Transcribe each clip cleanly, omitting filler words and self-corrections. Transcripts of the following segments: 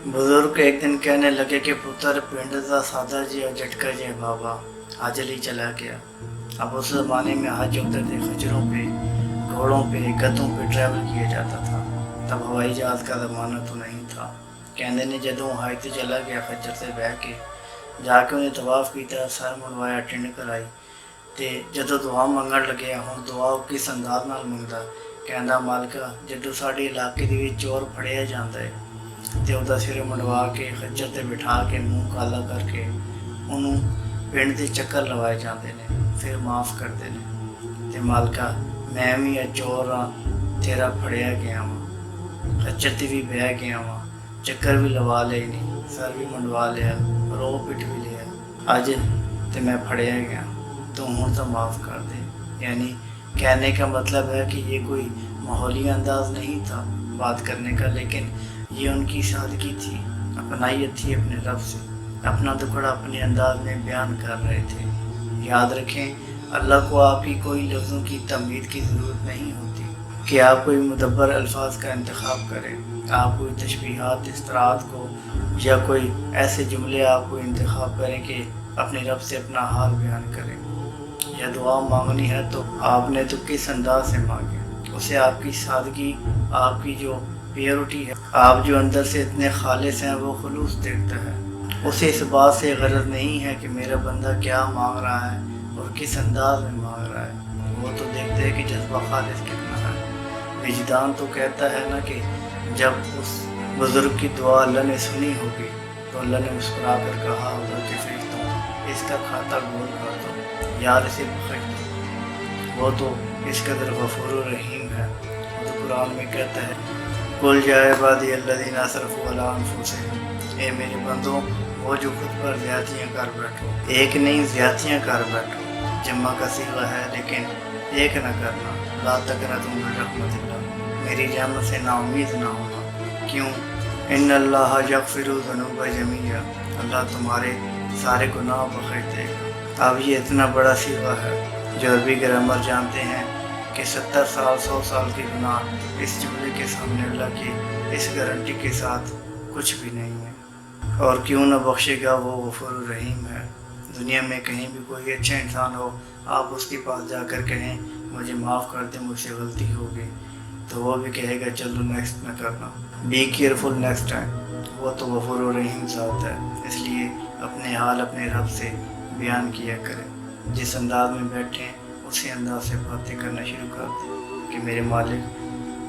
बुजुर्ग एक दिन कहने लगे कि पुत्र पिंड दा सादा जी और झटका जी बाबा आज ही चला गया। अब उस ज़माने में हज होते थे, खच्चरों पे, घोड़ों पे, गधों पे ट्रैवल किया जाता था। तब हवाई जहाज़ का ज़माना तो नहीं था। कहने ने जदों हाई तो चला गया खच्चर से बह के जाके उन्हें तवाफ किया, सर मुड़वाया, टिंड कराई ते जदों दुआ मंगण लगे हुण दुआ किस अंदाज नाल मंगदा। कहंदा मालका जदों साडे इलाके दे विच चोर फड़िया जांदा है ते ਉਹਦਾ ਸਿਰ ਮੰਡਵਾ ਕੇ ਖੱਚਰ ਤੇ ਬਿਠਾ ਕੇ ਮੂੰਹ ਕਾਲਾ ਕਰਕੇ ਉਹਨੂੰ ਪਿੰਡ ਦੇ ਚੱਕਰ ਲਵਾਏ ਜਾਂਦੇ ਨੇ, ਫਿਰ ਮਾਫ ਕਰਦੇ ਨੇ। ਤੇ ਮਾਲਕਾ ਮੈਂ ਵੀ ਇਹ ਚੋਰ ਆ, ਤੇਰਾ ਫੜਿਆ ਗਿਆ ਵਾਂ, ਖੱਚਰ ਤੇ ਵੀ ਬਹਿ ਗਿਆ ਵਾਂ, ਚੱਕਰ ਵੀ ਲਵਾ ਲਏ ਨੇ, ਸਰ ਵੀ ਮੰਡਵਾ ਲਿਆ, ਰੋ ਪਿੱਟ ਵੀ ਲਿਆ, ਅੱਜ ਤੇ मैं फड़िया गया तो हूँ तो माफ़ कर दे। यानी कहने का मतलब है कि ये कोई माहौली अंदाज नहीं था बात करने का, लेकिन ये उनकी सादगी थी, अपनाइत थी अपने रब से, अपना दुखड़ा अपने अंदाज में बयान कर रहे थे। याद रखें अल्लाह को आपकी कोई लफ्ज़ों की तमहीद की ज़रूरत नहीं होती कि आप कोई मुदब्बर अल्फाज का इंतखाब करें, आप कोई तशबीहात इस्तरात को या कोई ऐसे जुमले आप कोई इंतखाब करें कि अपने रब से अपना हाल बयान करें। या दुआ मांगनी है तो आपने तो किस अंदाज से मांगे, उसे आपकी सादगी, आपकी जो प्योरिटी है, आप जो अंदर से इतने खालिस हैं वो खुलूस देखता है। उसे इस बात से गरज नहीं है कि मेरा बंदा क्या मांग रहा है और किस अंदाज में मांग रहा है, वो तो देखते हैं कि जज्बा खालिस कितना है। विजदान तो कहता है ना कि जब उस बुज़ुर्ग की दुआ अल्लाह ने सुनी होगी तो अल्लाह ने मुस्कुरा कर कहा होगा कि फरिश्तों इसका खाता गोल कर दो, यार इसे बख्श दो, वो तो इस कदर गफूर रहीम है। वो तो कुरान में कहता है कुल या इबादी अल्लज़ीना असरफ़ू अला अनफुसिहिम, ए मेरे बंदों वो जो खुद पर ज़्यादतियाँ कर बैठो, एक नहीं ज़्यादतियाँ कर बैठो, जम्मा का सीगा है लेकिन एक न करना, ला तक़नतू मिन रहमतिल्लाह, मेरी रहमत से नाउम्मीद ना होना। क्यों? इन्नल्लाह यग़फ़िरु ज़ुनूब जमीआ, अल्लाह तुम्हारे सारे गुनाह बख्श देगा। अब ये इतना बड़ा सीगा है जो अरबी ग्रामर जानते हैं कि 70 साल 100 साल के गुनाह इस जुमले के सामने अल्लाह की इस गारंटी के साथ कुछ भी नहीं है। और क्यों न बख्शेगा, वो गफूर रहीम है। दुनिया में कहीं भी कोई अच्छा इंसान हो, आप उसके पास जाकर कहें मुझे माफ़ कर दे, मुझसे गलती हो गई, तो वो भी कहेगा चलो नेक्स्ट न करना, बी केयरफुल नेक्स्ट टाइम। वो तो गफूर रहीम ज़ात है, इसलिए अपने हाल अपने रब से बयान किया करें। जिस अंदाज में बैठें उसी अंदाज से बातें करना शुरू कर दें कि मेरे मालिक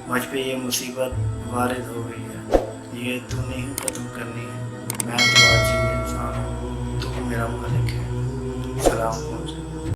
मुझ पे ये मुसीबत वारिद हो गई है, ये तूने ही ख़त्म करनी है, मैं तो आजिज़ इंसान हूँ, तू मेरा मालिक है। सलाम।